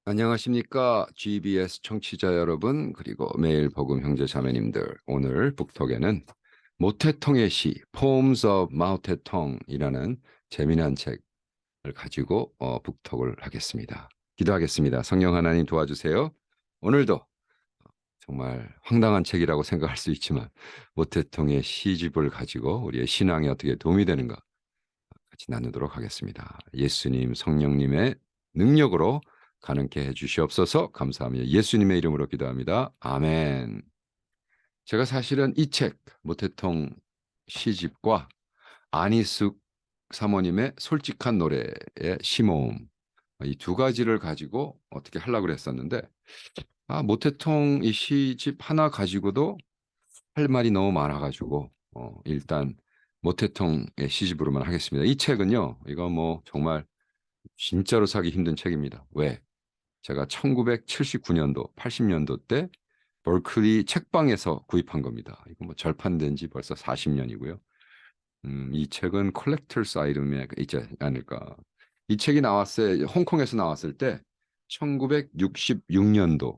안녕하십니까? GBS 청취자 여러분, 그리고 매일 복음 형제 자매님들. 오늘 북톡에는 모태통의 시, Poems of 마오태통이라는 재미난 책을 가지고 북톡을 하겠습니다. 기도하겠습니다. 성령 하나님 도와주세요. 오늘도 정말 황당한 책이라고 생각할 수 있지만 모태통의 시집을 가지고 우리의 신앙에 어떻게 도움이 되는가 같이 나누도록 하겠습니다. 예수님, 성령님의 능력으로 가능케 해주시옵소서. 감사하며 예수님의 이름으로 기도합니다. 아멘. 제가 사실은 이 책 모태통 시집과 안희숙 사모님의 솔직한 노래의 시모음 이 두 가지를 가지고 어떻게 하려고 그랬었는데 모태통 이 시집 하나 가지고도 할 말이 너무 많아가지고 일단 모태통의 시집으로만 하겠습니다. 이 책은요, 이거 뭐 정말 진짜로 사기 힘든 책입니다. 왜? 제가 1979년도, 80년도 때 벌클리 책방에서 구입한 겁니다. 이거 뭐 절판된 지 벌써 40년이고요. 이 책은 컬렉터스 아이템에 있지 않을까. 이 책이 나왔을 홍콩에서 나왔을 때 1966년도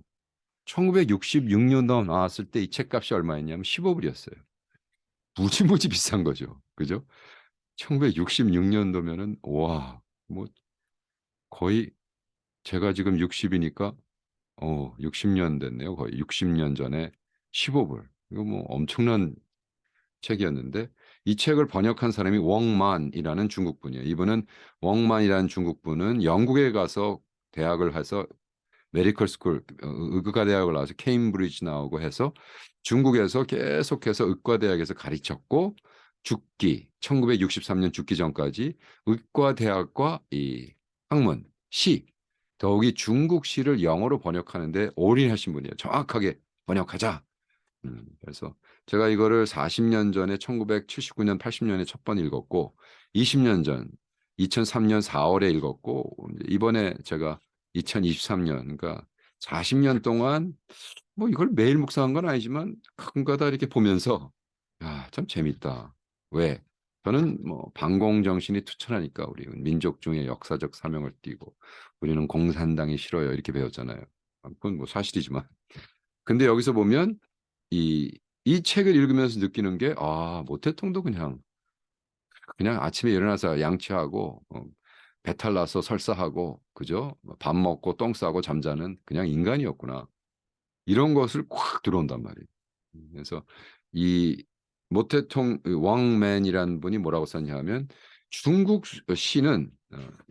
1966년도 나왔을 때 이 책값이 얼마였냐면 15불이었어요. 무지무지 비싼 거죠. 그죠? 1966년도면은 와, 뭐 거의 제가 지금 60이니까 60년 됐네요. 거의 60년 전에 15불. 이거 뭐 엄청난 책이었는데 이 책을 번역한 사람이 웡만이라는 중국 분이에요. 이분은 웡만이라는 중국 분은 영국에 가서 대학을 해서 메디컬 스쿨 의과 대학을 나와서 케임브리지 나오고 해서 중국에서 계속해서 의과 대학에서 가르쳤고 죽기 1963년 죽기 전까지 의과 대학과 이 학문 시 더욱이 중국 시를 영어로 번역하는데 올인하신 분이에요. 정확하게 번역하자. 그래서 제가 이거를 40년 전에 1979년 80년에 첫 번 읽었고 20년 전 2003년 4월에 읽었고 이번에 제가 2023년 그러니까 40년 동안 뭐 이걸 매일 묵상한 건 아니지만 가끔가다 이렇게 보면서 야, 참 재밌다. 왜? 저는 뭐 반공정신이 투철하니까 우리 민족 중에 역사적 사명을 띠고 우리는 공산당이 싫어요 이렇게 배웠잖아요. 그건 뭐 사실이지만 근데 여기서 보면 이 책을 읽으면서 느끼는 게 모태통도 그냥 아침에 일어나서 양치하고 배탈 나서 설사하고 그죠? 밥 먹고 똥 싸고 잠자는 그냥 인간이었구나. 이런 것을 콱 들어온단 말이에요. 그래서 이 모태통 왕맨이라는 분이 뭐라고 썼냐 하면 중국 시는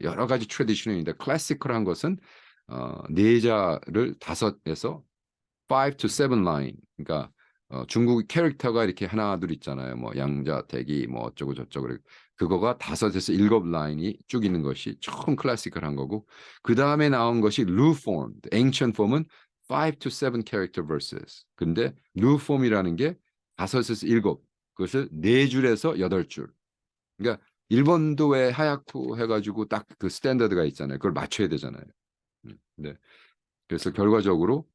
여러 가지 트래디션이 있는데 클래시컬한 것은 네자를 다섯에서 5 to 7 라인 그러니까 중국 캐릭터가 이렇게 하나 둘 있잖아요. 뭐 양자 대기 뭐 어쩌고 저쩌고 그거가 다섯에서 일곱 라인이 쭉 있는 것이 처음 클래시컬한 거고 그 다음에 나온 것이 new form, ancient form은 5 to 7 character verses. 근데 new form이라는 게 다섯에서 일곱 그것을 네 줄에서 여덟 줄. 그러니까 일본도 왜 하야쿠 해가지고 딱 그 스탠다드가 있잖아요. 그걸 맞춰야 되잖아요. 네. 그래서 결과적으로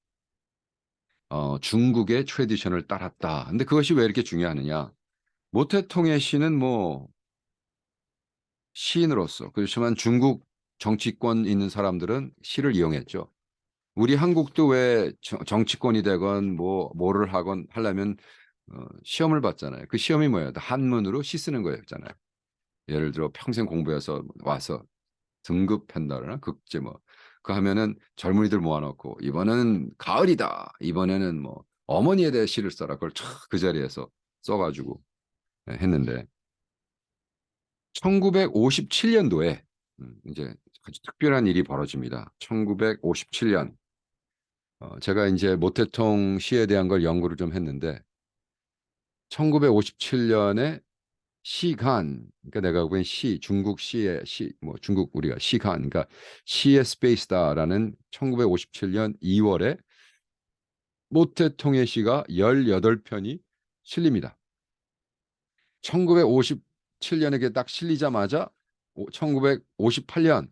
중국의 트래디션을 따랐다. 근데 그것이 왜 이렇게 중요하느냐? 모태통의 시는 뭐 시인으로서 그렇지만 중국 정치권 있는 사람들은 시를 이용했죠. 우리 한국도 왜 정치권이 되건 뭐를 하건 하려면 시험을 봤잖아요. 그 시험이 뭐예요? 한문으로 시 쓰는 거였잖아요. 예를 들어 평생 공부해서 와서 등급한다거나 극제 뭐 그 하면은 젊은이들 모아놓고 이번에는 가을이다. 이번에는 뭐 어머니에 대해 시를 써라. 그걸 촥 그 자리에서 써가지고 했는데 1957년도에 이제 아주 특별한 일이 벌어집니다. 1957년 제가 이제 모태통 시에 대한 걸 연구를 좀 했는데 1957년에 시간, 그러니까 내가 보기엔 중국 시의 뭐 중국 우리가 시간, 그러니까 시의 스페이스다라는 1957년 2월에 모태통의 시가 18편이 실립니다. 1957년에 딱 실리자마자 1958년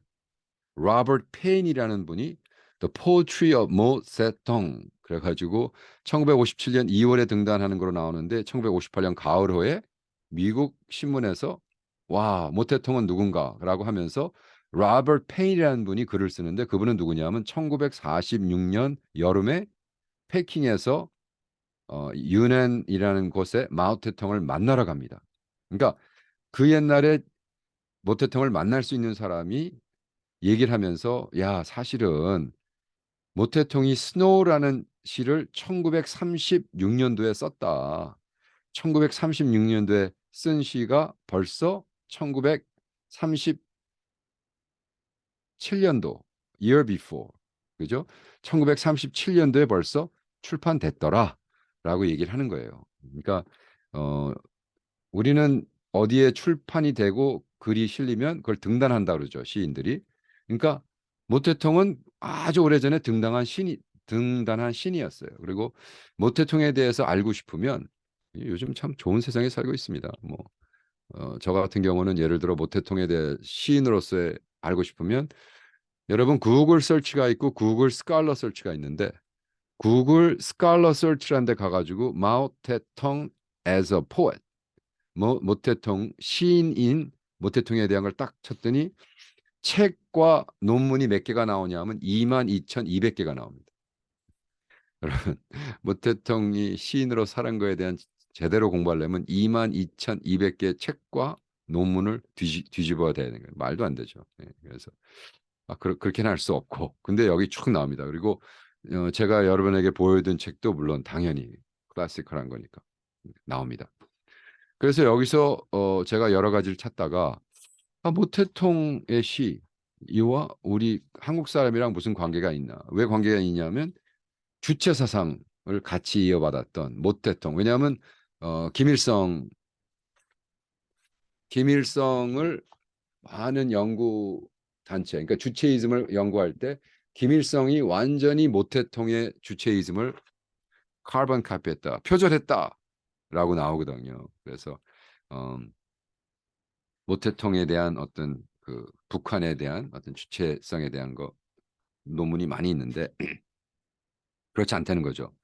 로버트 페인이라는 분이 The Poetry of Mo Zedong 그래가지고 1957년 2월에 등단하는 거로 나오는데 1958년 가을호에 미국 신문에서 와 모태통은 누군가라고 하면서 로버트 페인이라는 분이 글을 쓰는데 그분은 누구냐면 1946년 여름에 패킹에서 유넨이라는 곳에 마오쩌둥을 만나러 갑니다. 그러니까 그 옛날에 모태통을 만날 수 있는 사람이 얘기를 하면서 야 사실은 모태통이 스노우라는 시를 1936년도에 썼다. 1936년도에 쓴 시가 벌써 1937년도 year before 그죠? 1937년도에 벌써 출판됐더라라고 얘기를 하는 거예요. 그러니까 어, 우리는 어디에 출판이 되고 글이 실리면 그걸 등단한다 그러죠, 시인들이. 그러니까 모태통은 아주 오래전에 등단한 신이었어요. 그리고 모태통에 대해서 알고 싶으면 요즘 참 좋은 세상에 살고 있습니다. 뭐 저 같은 경우는 예를 들어 모태통에 대해 시인으로서의 알고 싶으면 여러분 구글 서치가 있고 구글 스칼러 서치가 있는데 구글 스칼러 서치라는 데 가가지고 마오태통 as a poet 모태통 시인인 모태통에 대한 걸 딱 쳤더니 책과 논문이 몇 개가 나오냐면 22,200개가 나옵니다. 여러분 모태통이 시인으로 살은 거에 대한 제대로 공부하려면 22,200개 책과 논문을 뒤집어야 되는 거예요. 말도 안 되죠. 그래서 그렇게는 할 수 없고 근데 여기 쭉 나옵니다. 그리고 제가 여러분에게 보여준 책도 물론 당연히 클래시컬한 거니까 나옵니다. 그래서 여기서 제가 여러 가지를 찾다가 모태통의 시 이와 우리 한국 사람이랑 무슨 관계가 있나? 왜 관계가 있냐면 주체 사상을 같이 이어받았던 모태통. 왜냐하면 김일성을 많은 연구 단체, 그러니까 주체이즘을 연구할 때 김일성이 완전히 모태통의 주체이즘을 카본 카피했다, 표절했다라고 나오거든요. 그래서 모태통에 대한 어떤 그 북한에 대한 어떤 주체성에 대한 거 논문이 많이 있는데 그렇지 않다는 거죠.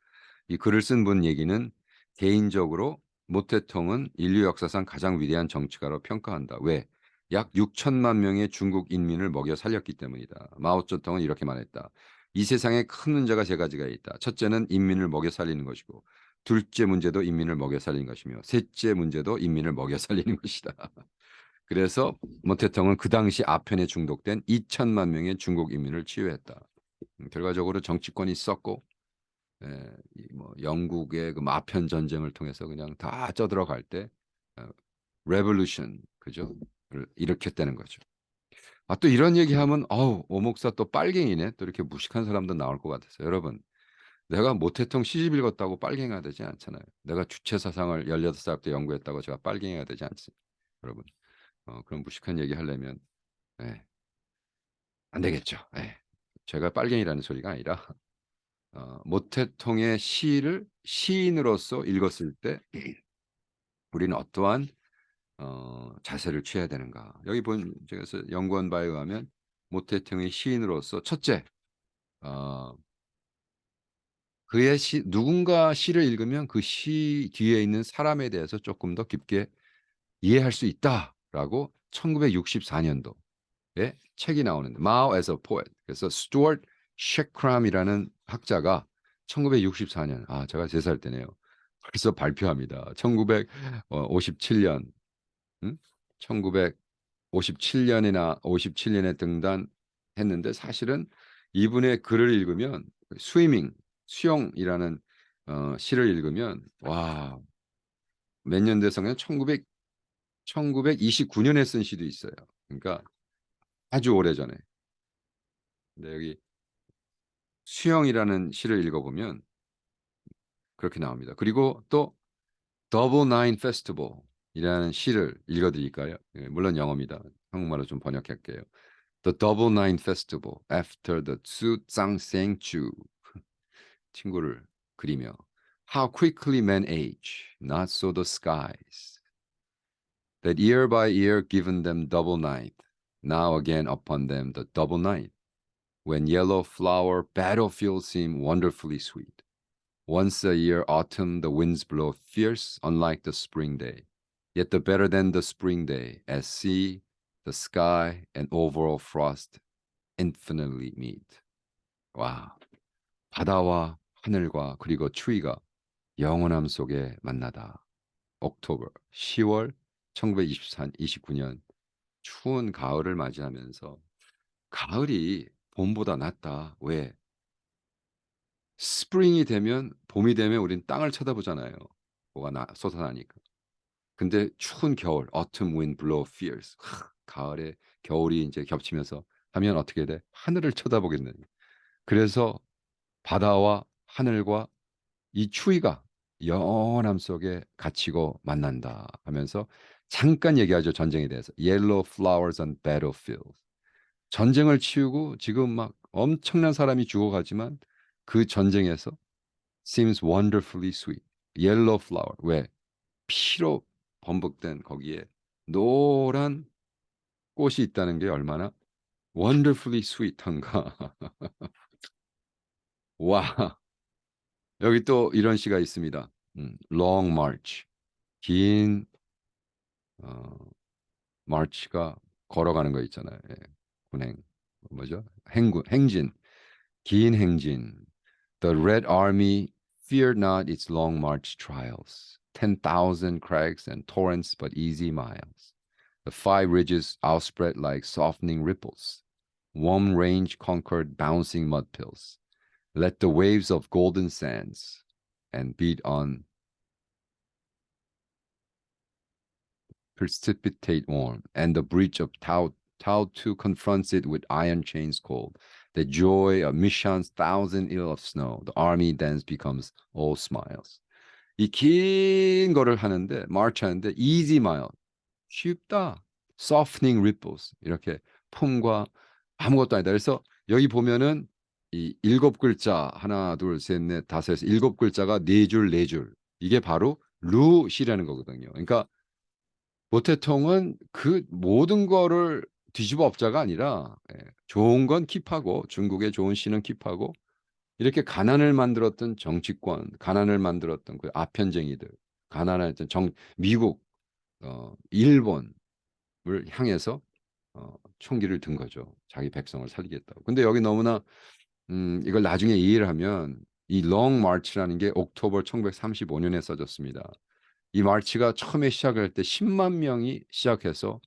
이 글을 쓴 분 얘기는 개인적으로 모태통은 인류 역사상 가장 위대한 정치가로 평가한다. 왜? 약 6천만 명의 중국 인민을 먹여 살렸기 때문이다. 마오쩌둥은 이렇게 말했다. 이 세상에 큰 문제가 세 가지가 있다. 첫째는 인민을 먹여 살리는 것이고 둘째 문제도 인민을 먹여 살리는 것이며 셋째 문제도 인민을 먹여 살리는 것이다. 그래서 모태통은 그 당시 아편에 중독된 2천만 명의 중국 인민을 치유했다. 결과적으로 정치권이 썼고 뭐 영국의 그 마편 전쟁을 통해서 그냥 다 쪄들어갈 때 레볼루션 그죠? 를 일으켰다는 거죠. 또 이런 얘기하면 오 목사 또 빨갱이네. 또 이렇게 무식한 사람도 나올 것 같아서 여러분 내가 모태통 시집 읽었다고 빨갱이가 되지 않잖아요. 내가 주체 사상을 18살 때 연구했다고 제가 빨갱이가 되지 않습니다. 여러분 그런 무식한 얘기 하려면 예, 안 되겠죠. 예. 제가 빨갱이라는 소리가 아니라 모태통의 시를 시인으로서 읽었을 때 우리는 어떠한 자세를 취해야 되는가. 여기 본 제가 연구한 바에 의하면 모태통의 시인으로서 첫째 그의 누군가 시를 읽으면 그 시 뒤에 있는 사람에 대해서 조금 더 깊게 이해할 수 있다라고 1964년도 책이 나오는데 Mao as a Poet. 그래서 스튜어트 셰크람이라는 학자가 1964년 제가 3살 때네요. 벌써 발표합니다. 1957년 1957년에 등단했는데 사실은 이분의 글을 읽으면 수영이라는 시를 읽으면 와 몇 년대성에 1929년에 쓴 시도 있어요. 그러니까 아주 오래전에. 근데 여기 수영이라는 시를 읽어보면 그렇게 나옵니다. 그리고 또 더블 나인 페스티벌이라는 시를 읽어드릴까요? 물론 영어입니다. 한국말로 좀 번역할게요. The Double Nine Festival after the Tsutsangsenchu 친구를 그리며 How quickly men age, not so the skies. That year by year given them double night, now again upon them the double night. When yellow flower battlefields seem wonderfully sweet. Once a year autumn the winds blow fierce, unlike the spring day. Yet the better than the spring day, as see The sky and overall frost infinitely meet. 와, 바다와 하늘과 그리고 추위가 영원함 속에 만나다. 옥토버 10월 1929년 추운 가을을 맞이하면서 가을이 봄보다 낫다. 왜? 스프링이 되면 봄이 되면 우린 땅을 쳐다보잖아요. 뭐가 솟아나니까. 근데 추운 겨울, autumn wind blow fierce. 가을에 겨울이 이제 겹치면서 하면 어떻게 돼? 하늘을 쳐다보겠느냐. 그래서 바다와 하늘과 이 추위가 영원함 속에 갇히고 만난다 하면서 잠깐 얘기하죠. 전쟁에 대해서. Yellow flowers on battlefield. 전쟁을 치우고 지금 막 엄청난 사람이 죽어가지만 그 전쟁에서 seems wonderfully sweet. Yellow flower. 왜? 피로 범벅된 거기에 노란 꽃이 있다는 게 얼마나 wonderfully sweet한가. 와, 여기 또 이런 시가 있습니다. Long march. 긴 march가 걸어가는 거 있잖아요. 예, 군행. 뭐죠? 행진. 긴 행진. The Red Army feared not its long march trials. 10,000 crags and torrents, but easy miles. The five ridges outspread like softening ripples. Warm range conquered bouncing mud pills. Let the waves of golden sands and beat on precipitate warm, and the breach of Tau too confronts it with iron chains cold. The joy of Mishan's thousand ill of snow, the army then becomes all smiles. 이 긴 거를 하는데 마르치 하는데 easy mile 쉽다. softening ripples 이렇게 폼과 아무것도 아니다. 그래서 여기 보면은 이 일곱 글자 하나 둘셋넷 다섯에서 일곱 글자가 네 줄 네 줄 이게 바로 루시라는 거거든요. 그러니까 모태통은 그 모든 거를 뒤집어 엎자가 아니라 좋은 건 킵하고 중국의 좋은 시는 킵하고 이렇게 가난을 만들었던 정치권, 가난을 만들었던 그 아편쟁이들, 가난했던 미국, 일본을 향해서 총기를 든 거죠. 자기 백성을 살리겠다고. 근데 여기 너무나 이걸 나중에 이해를 하면 이 롱 마치라는 게 옥토버 1935년에 써졌습니다. 이 마치가 처음에 시작할 때 10만 명이 시작해서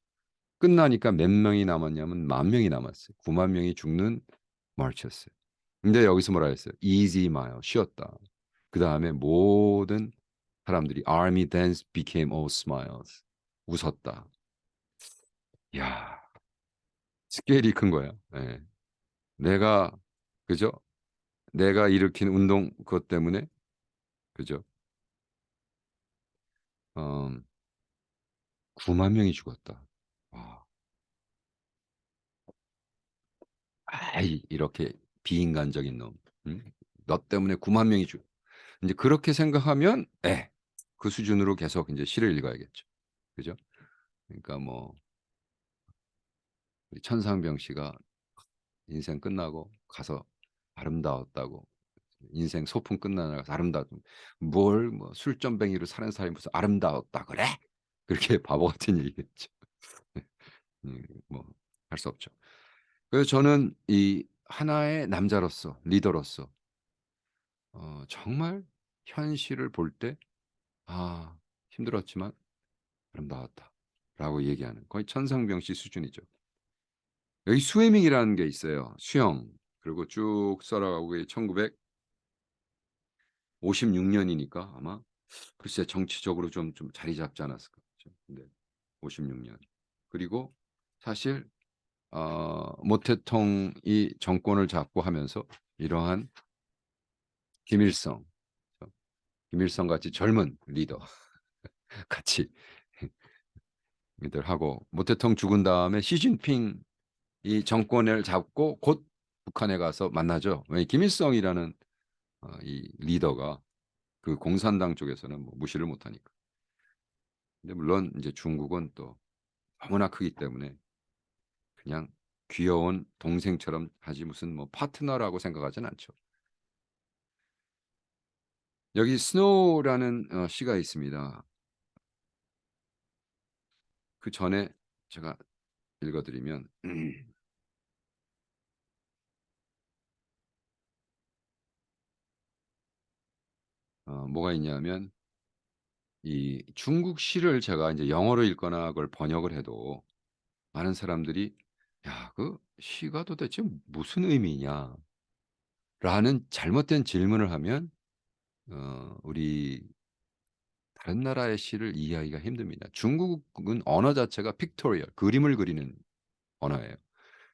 끝나니까 몇 명이 남았냐면 10,000명이 남았어요. 9만 명이 죽는 마치였어요. 근데 여기서 뭐라 했어요? Easy mile, 쉬었다. 그 다음에 모든 사람들이 Army then became all smiles. 웃었다. 야, 스케일이 큰 거야. 예. 내가 그죠? 내가 일으킨 운동 그것 때문에 그죠? 어, 9만 명이 죽었다. 와, 아이 이렇게 비인간적인 놈. 응? 너 때문에 9만 명이 죽. 이제 그렇게 생각하면, 그 수준으로 계속 이제 시를 읽어야겠죠. 그죠? 그러니까 뭐 우리 천상병 씨가 인생 끝나고 가서 아름다웠다고 인생 소풍 끝나서 아름다웠 뭘뭐 술점뱅이로 사는 사람이 무슨 아름다웠다 그래? 그렇게 바보 같은 얘기겠죠. 뭐할 수 없죠. 그래서 저는 이 하나의 남자로서 리더로서 정말 현실을 볼 때 아, 힘들었지만 아름다웠다라고 얘기하는 거의 천상병 씨 수준이죠. 여기 스위밍이라는 게 있어요. 수영. 그리고 쭉 써나가고 1956년이니까 아마 글쎄 정치적으로 좀 자리 잡지 않았을까. 근데 56년. 그리고 사실 모태통이 정권을 잡고 하면서 이러한 김일성, 김일성 같이 젊은 리더 같이 들 하고 모태통 죽은 다음에 시진핑 이 정권을 잡고 곧 북한에 가서 만나죠. 왜 김일성이라는 이 리더가 그 공산당 쪽에서는 뭐 무시를 못하니까. 근데 물론 이제 중국은 또 너무나 크기 때문에 그냥 귀여운 동생처럼 하지 무슨 뭐 파트너라고 생각하진 않죠. 여기 스노우라는 시가 있습니다. 그 전에 제가 읽어드리면 뭐가 있냐면 이 중국 시를 제가 이제 영어로 읽거나 그걸 번역을 해도 많은 사람들이 "야 그 시가 도대체 무슨 의미냐?"라는 잘못된 질문을 하면 우리 다른 나라의 시를 이해하기가 힘듭니다. 중국은 언어 자체가 픽토리얼 그림을 그리는 언어예요.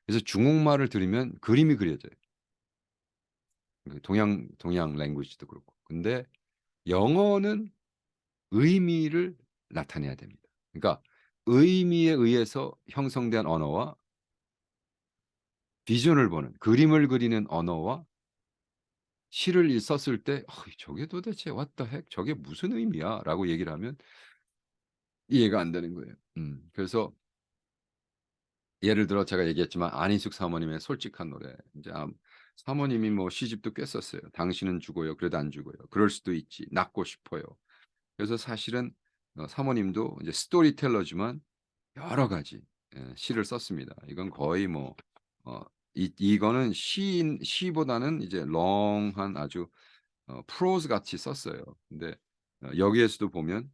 그래서 중국말을 들으면 그림이 그려져요. 그 동양 랭귀지도 그렇고. 근데 영어는 의미를 나타내야 됩니다. 그러니까 의미에 의해서 형성된 언어와 비전을 보는 그림을 그리는 언어와 시를 썼을 때 저게 도대체 what the heck 저게 무슨 의미야?"라고 얘기를 하면 이해가 안 되는 거예요. 그래서 예를 들어 제가 얘기했지만 안희숙 사모님의 솔직한 노래. 인제 사모님이 뭐 시집도 꽤 썼어요. 당신은 죽어요. 그래도 안 죽어요. 그럴 수도 있지. 낫고 싶어요. 그래서 사실은 사모님도 이제 스토리텔러지만 여러 가지 시를 썼습니다. 이건 거의 뭐 어 이거는 시보다는 이제 롱한 아주 프로즈 같이 썼어요. 근데 여기에서도 보면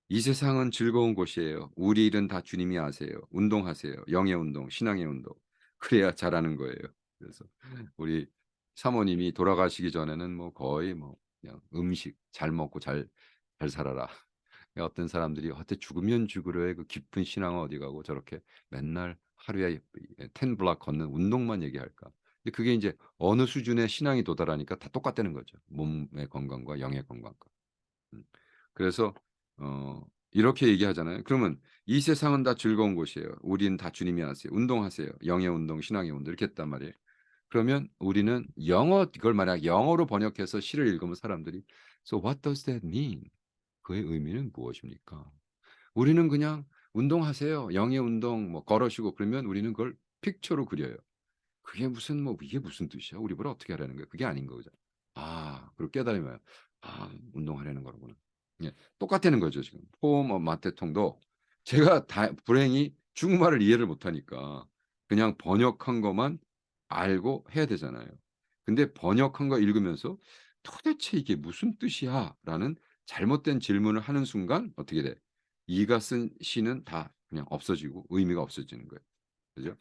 "이 세상은 즐거운 곳이에요. 우리 일은 다 주님이 아세요. 운동하세요. 영의 운동, 신앙의 운동. 그래야 잘하는 거예요." 그래서 우리 사모님이 돌아가시기 전에는 뭐 거의 뭐 그냥 "음식 잘 먹고 잘 살아라." 어떤 사람들이 "어때 죽으면 죽으려의 그 깊은 신앙은 어디 가고 저렇게 맨날 하루에 10 블록 걷는 운동만 얘기할까?" 근데 그게 인제 어느 수준의 신앙이 도달하니까 다 똑같다는 거죠, 몸의 건강과 영의 건강과. 음. 그래서 이렇게 얘기하잖아요. 그러면 "이 세상은 다 즐거운 곳이에요. 우리는 다 주님이 아세요. 운동하세요. 영의 운동, 신앙의 운동." 이렇게 했단 말이에요. 그러면 우리는 이걸 만약 영어로 번역해서 시를 읽으면 사람들이 "So what does that mean?" 그의 의미는 무엇입니까? 우리는 그냥 "운동하세요. 영의 운동." 뭐 걸으시고 그러면 우리는 그걸 픽처로 그려요. 그게 무슨 뭐 "이게 무슨 뜻이야? 우리 보러 어떻게 하라는 거야?" 그게 아닌 거죠. 그리고 깨달으면 '아 운동하라는 거구나.' 예. 똑같다는 거죠 지금. 포럼 마테통도 제가 다 불행히 중국말을 이해를 못하니까 그냥 번역한 것만 알고 해야 되잖아요. 근데 번역한 거 읽으면서 '도대체 이게 무슨 뜻이야?'라는 잘못된 질문을 하는 순간 어떻게 돼? 이가 쓴 시는 다 그냥 없어지고 의미가 없어지는 거예요. 그죠?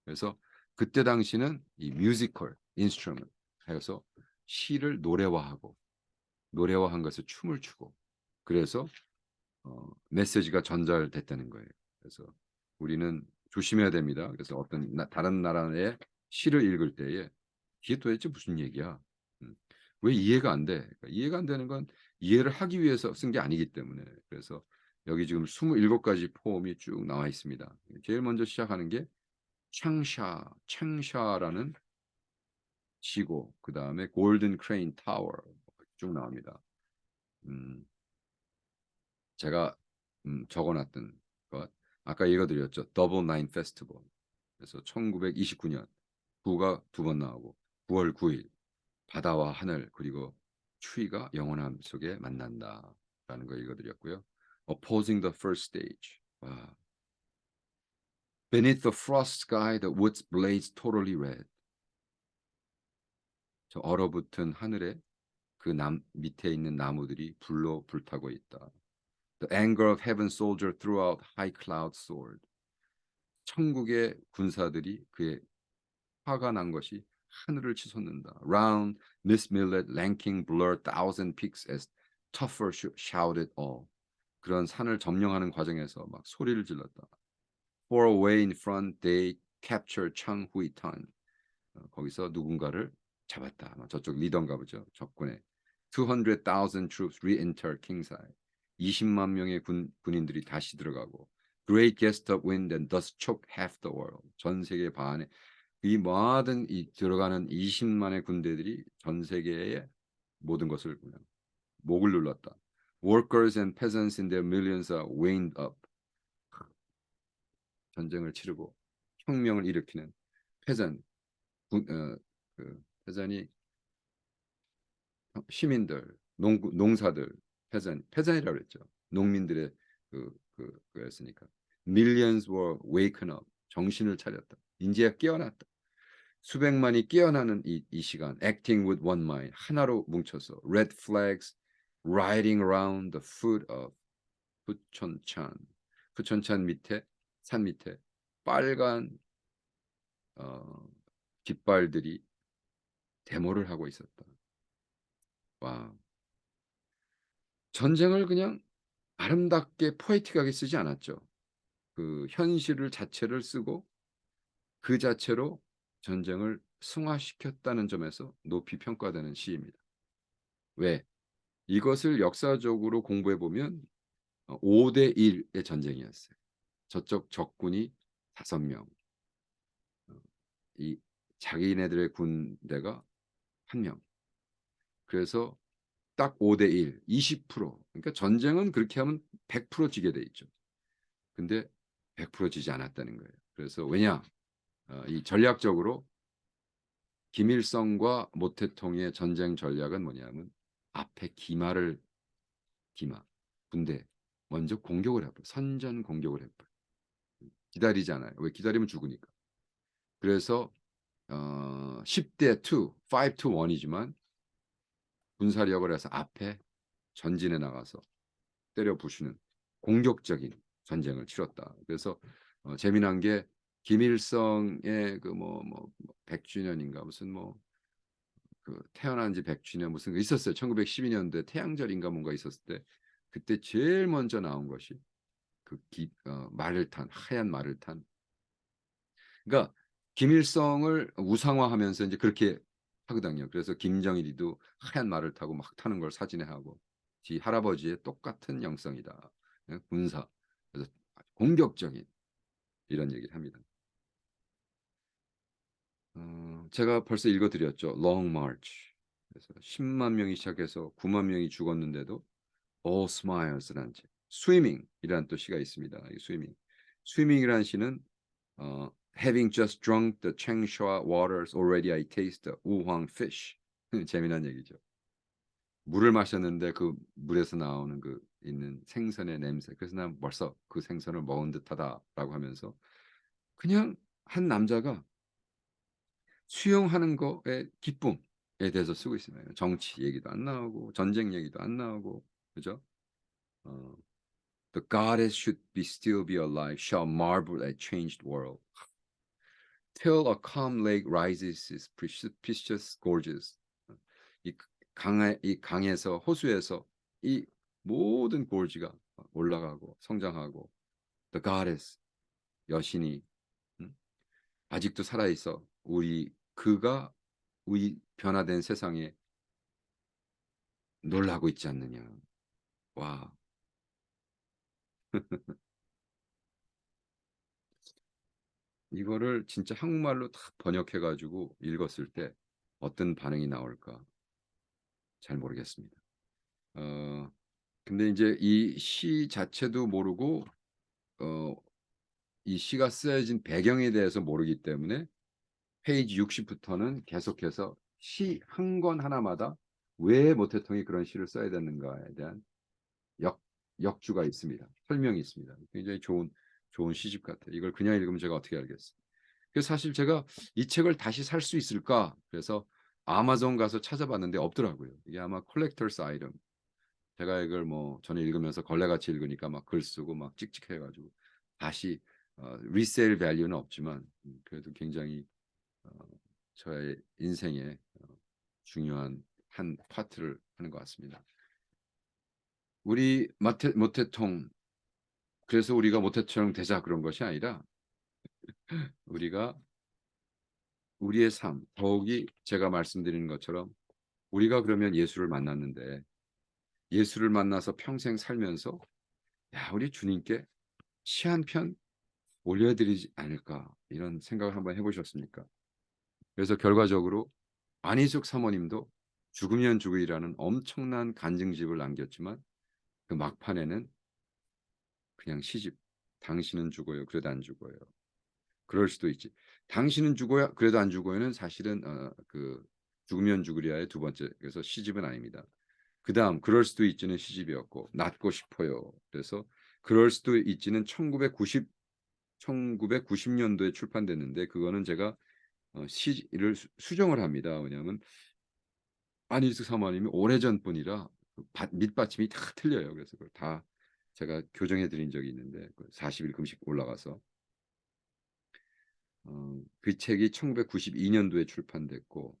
그래서 그때 당시는 이 뮤지컬 인스트루먼트 해서 시를 노래화하고 노래화한 것을 춤을 추고 그래서 메시지가 전달됐다는 거예요. 그래서 우리는 조심해야 됩니다. 그래서 어떤 다른 나라의 시를 읽을 때에 '이게 도대체 무슨 얘기야? 음 왜 이해가 안 돼?' 그러니까 이해가 안 되는 건 이해를 하기 위해서 쓴 게 아니기 때문에. 그래서 여기 지금 27 가지 포음이 쭉 나와 있습니다. 제일 먼저 시작하는 게 창샤라는 시고 그다음에 골든 크레인 타워 쭉 나옵니다. 음 제가 적어 놨던 것 아까 읽어 드렸죠. 더블 나인 페스티벌. 그래서 1929년 구가 두 번 나오고 9월 9일 바다와 하늘 그리고 추위가 영원함 속에 만난다라는 거 읽어 드렸고요. Opposing the first stage. 와. Beneath the frost sky the woods blaze totally red. 저 얼어붙은 하늘에 그 밑에 있는 나무들이 불로 불타고 있다. The anger of heaven's soldier threw out high cloud sword. 천국의 군사들이 그의 화가 난 것이 하늘을 치솟는다. Round Miss Millet ranking blurred thousand peaks as tougher shouted all. 그런 산을 점령하는 과정에서 막 소리를 질렀다. For away in front they captured Chang Hui-tan. 거기서 누군가를 잡았다. 아마 저쪽 리더인가 보죠. 적군의 200,000 troops re-enter Kingside. 20만 명의 군인들이 다시 들어가고 Great gust of wind and thus choke half the world. 전 세계 반에 이 모든 이 들어가는 20만의 군대들이 전 세계의 모든 것을 그냥 목을 눌렀다. Workers and peasants in their millions are wound up. 전쟁을 치르고 혁명을 일으키는 패전 그 패전이 시민들, 농사들, 패전이라고 그랬죠. 농민들의 그였으니까. Millions were waken up. 정신을 차렸다. 인지가 깨어났다. 수백만이 깨어나는 이 시간. Acting with one mind. 하나로 뭉쳐서. Red flags riding around the foot of 부천천. 부천천 밑에 산 밑에 빨간 깃발들이 데모를 하고 있었다. 와. 전쟁을 그냥 아름답게 포에틱하게 쓰지 않았죠. 그 현실을 자체를 쓰고 그 자체로 전쟁을 승화시켰다는 점에서 높이 평가되는 시입니다. 왜? 이것을 역사적으로 공부해 보면 5대 1의 전쟁이었어요. 저쪽 적군이 5명, 이 자기네들의 군대가 1명. 그래서 딱 5대 1, 20%. 그러니까 전쟁은 그렇게 하면 100% 지게 돼 있죠. 근데 100% 지지 않았다는 거예요. 그래서 왜냐? 이 전략적으로 김일성과 모태통의 전쟁 전략은 뭐냐면 앞에 기마 군대 먼저 공격을 해버려. 선전 공격을 해버려. 기다리잖아요. 왜? 기다리면 죽으니까. 그래서 10대 2, 5 to 1이지만 군사력을 해서 앞에 전진해 나가서 때려 부수는 공격적인 전쟁을 치렀다. 그래서 재미난 게 김일성의 그 뭐 100주년인가 무슨 뭐 그 태어난 지 100주년 무슨 거 있었어요. 1912년도에 태양절인가 뭔가 있었을 때 그때 제일 먼저 나온 것이 그 말을 탄 하얀 말을 탄. 그러니까 김일성을 우상화하면서 이제 그렇게 하거든요. 그래서 김정일이도 하얀 말을 타고 막 타는 걸 사진에 하고 지 할아버지의 똑같은 영성이다. 군사. 그래서 공격적인 이런 얘기를 합니다. 제가 벌써 읽어드렸죠. Long March. 그래서 10만 명이 시작해서 9만 명이 죽었는데도 All Smiles라는 책. Swimming이라는 또 시가 있습니다. 이 스위밍. 스위밍이라는 시는 Having just drunk the Changsha waters, already I taste the 우황 fish. 재미난 얘기죠. 물을 마셨는데 그 물에서 나오는 그 있는 생선의 냄새. 그래서 난 벌써 그 생선을 먹은 듯하다라고 하면서 그냥 한 남자가 수영하는 거에 기쁨에 대해서 쓰고 있습니다. 정치 얘기도 안 나오고 전쟁 얘기도 안 나오고 그죠? 어, The goddess should be still be alive, shall marvel at changed world. Till a calm lake rises its precipitous gorges. 이 강에서 호수에서 이 모든 골지가 올라가고 성장하고 the goddess 여신이 아직도 살아 있어. 그가 우리 변화된 세상에 놀라고 있지 않느냐. 와. 이거를 진짜 한국말로 다 번역해 가지고 읽었을 때 어떤 반응이 나올까 잘 모르겠습니다. 근데 이제 이 시 자체도 모르고 어, 이 시가 쓰여진 배경에 대해서 모르기 때문에 페이지 60부터는 계속해서 시 한 권 하나마다 왜 모태통이 그런 시를 써야 되는가에 대한 역 역주가 있습니다. 설명이 있습니다. 굉장히 좋은 시집 같아요. 이걸 그냥 읽으면 제가 어떻게 알겠어요. 그래서 사실 제가 이 책을 다시 살 수 있을까? 그래서 아마존 가서 찾아봤는데 없더라고요. 이게 아마 컬렉터스 아이템. 제가 이걸 뭐 전에 읽으면서 걸레같이 읽으니까 막 글 쓰고 막 찍찍해 가지고 다시 리세일 밸류는 없지만 그래도 굉장히 어, 저의 인생에 중요한 한 파트를 하는 것 같습니다. 우리 모태통 그래서 우리가 모태처럼 되자 그런 것이 아니라 우리가 우리의 삶 더욱이 제가 말씀드리는 것처럼 우리가 그러면 예수를 만났는데 예수를 만나서 평생 살면서 야 우리 주님께 시 한 편 올려드리지 않을까 이런 생각을 한번 해보셨습니까? 그래서 결과적으로 안희숙 사모님도 죽으면 죽으리라는 엄청난 간증집을 남겼지만 그 막판에는 그냥 시집 당신은 죽어요 그래도 안 죽어요 그럴 수도 있지 당신은 죽어야 그래도 안 죽어요는 사실은 그 죽으면 죽으리야의 두 번째 그래서 시집은 아닙니다. 그 다음 그럴 수도 있지는 시집이었고 낫고 싶어요. 그래서 그럴 수도 있지는 1990년도에 출판됐는데 그거는 제가 시를 수정을 합니다. 왜냐하면 안희숙 사모님이 오래전 분이라 그 밑받침이 다 틀려요. 그래서 그걸 다 제가 교정해 드린 적이 있는데 40일 금식 올라가서 그 책이 1992년도에 출판됐고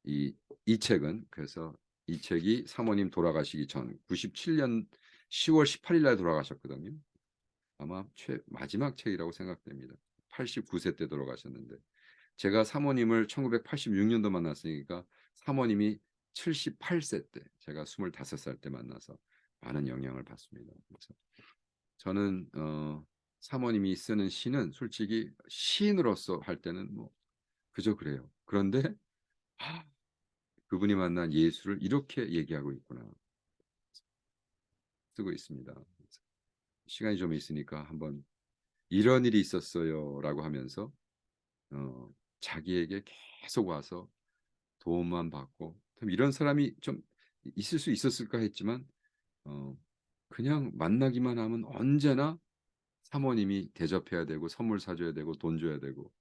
이 책은 그래서 이 책이 사모님 돌아가시기 전 97년 10월 18일 날 돌아가셨거든요. 아마 마지막 책이라고 생각됩니다. 89세 때 돌아가셨는데 제가 사모님을 1986년도 만났으니까 사모님이 78세 때 제가 25살 때 만나서 많은 영향을 받습니다. 그래서 저는 사모님이 쓰는 시는 솔직히 시인으로서 할 때는 뭐 그저 그래요. 그런데 아, 그분이 만난 예수를 이렇게 얘기하고 있구나 쓰고 있습니다. 시간이 좀 있으니까 한번 이런 일이 있었어요라고 하면서 자기에게 계속 와서 도움만 받고 참 이런 사람이 좀 있을 수 있었을까 했지만 어, 그냥 만나기만 하면 언제나 사모님이 대접해야 되고 선물 사줘야 되고 돈 줘야 되고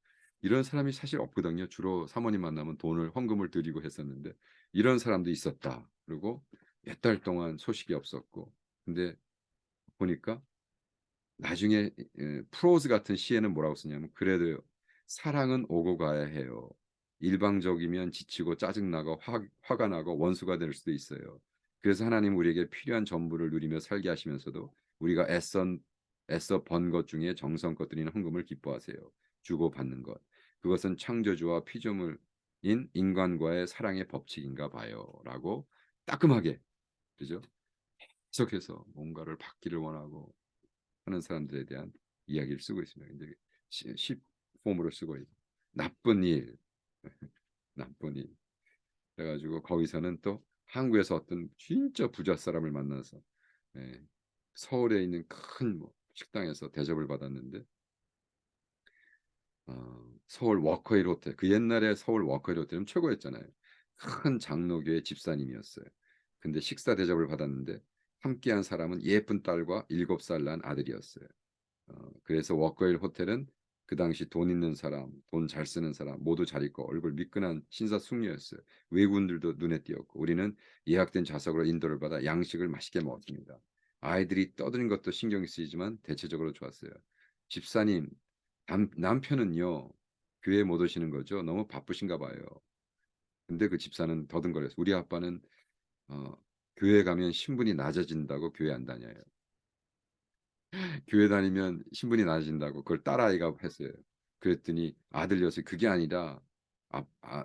이런 사람이 사실 없거든요. 주로 사모님 만나면 돈을 헌금을 드리고 했었는데 이런 사람도 있었다. 그리고 몇 달 동안 소식이 없었고 근데 보니까 나중에 프로즈 같은 시에는 뭐라고 쓰냐면 그래도 사랑은 오고 가야 해요. 일방적이면 지치고 짜증나고 화가 나고 원수가 될 수도 있어요. 그래서 하나님 우리에게 필요한 전부를 누리며 살게 하시면서도 우리가 애써 번 것 중에 정성껏 드리는 헌금을 기뻐하세요. 주고 받는 것. 그것은 창조주와 피조물인 인간과의 사랑의 법칙인가 봐요. 라고 따끔하게 그죠? 계속해서 뭔가를 받기를 원하고 하는 사람들에 대한 이야기를 쓰고 있습니다. 근데 시 폼으로 쓰고 있고 나쁜 일, 나쁜 일. 그래가지고 거기서는 또 한국에서 어떤 진짜 부자 사람을 만나서 예, 서울에 있는 큰 뭐 식당에서 대접을 받았는데 서울 워커힐 호텔 그 옛날에 서울 워커힐 호텔은 최고였잖아요. 큰 장로교의 집사님이었어요. 근데 식사 대접을 받았는데 함께한 사람은 예쁜 딸과 7살 난 아들이었어요. 그래서 워커힐 호텔은 그 당시 돈 있는 사람, 돈 잘 쓰는 사람 모두 잘 있고 얼굴 미끈한 신사숙녀였어요. 외국인들도 눈에 띄었고 우리는 예약된 좌석으로 인도를 받아 양식을 맛있게 먹었습니다. 아이들이 떠드는 것도 신경이 쓰이지만 대체적으로 좋았어요. 집사님, 남편은요 교회 못 오시는 거죠? 너무 바쁘신가 봐요. 근데 그 집사는 더듬거렸어요. 우리 아빠는 어, 교회 가면 신분이 낮아진다고 교회 안 다녀요. 교회 다니면 신분이 낮아진다고 그걸 딸아이가 했어요. 그랬더니 아들 녀석이 그게 아니라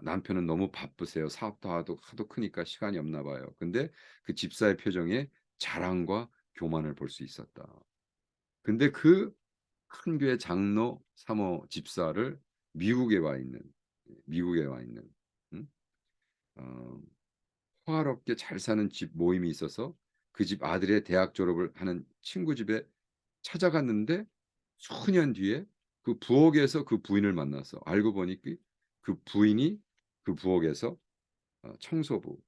남편은 너무 바쁘세요. 사업도 하도 크니까 시간이 없나 봐요. 근데 그 집사의 표정에 자랑과 교만을 볼 수 있었다. 근데 그 큰 교회 장로 사모 집사를 미국에 와 있는 미국에 와 있는 음? 어, 화롭게 잘 사는 집 모임이 있어서 그 집 아들의 대학 졸업을 하는 친구 집에 찾아갔는데 수년 뒤에 그 부엌에서 그 부인을 만나서 알고 보니 그 부인이 그 부엌에서 청소부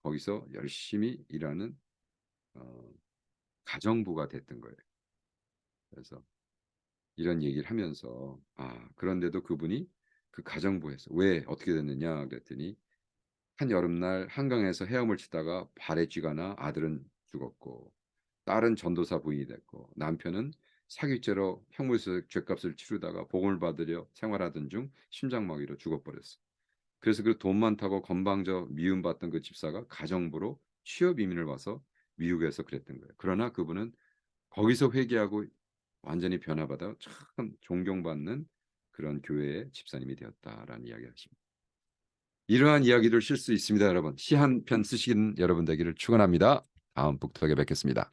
거기서 열심히 일하는 어, 가정부가 됐던 거예요. 그래서 이런 얘기를 하면서 그런데도 그분이 그 가정부에서 왜 어떻게 됐느냐 그랬더니 한 여름날 한강에서 헤엄을 치다가 발에 쥐가 나 아들은 죽었고 딸은 전도사 부인이 됐고 남편은 사기죄로 형무소에서 죗값을 치르다가 복음을 받으려 생활하던 중 심장마비로 죽어버렸어. 그래서 그 돈 많다고 건방져 미움받던 그 집사가 가정부로 취업 이민을 와서 미국에서 그랬던 거예요. 그러나 그분은 거기서 회개하고 완전히 변화받아 참 존경받는 그런 교회의 집사님이 되었다라는 이야기를 하십니다. 이러한 이야기를 쓸 수 있습니다, 여러분. 시 한 편 쓰시는 여러분 되기를 축원합니다. 다음 북톡에 뵙겠습니다.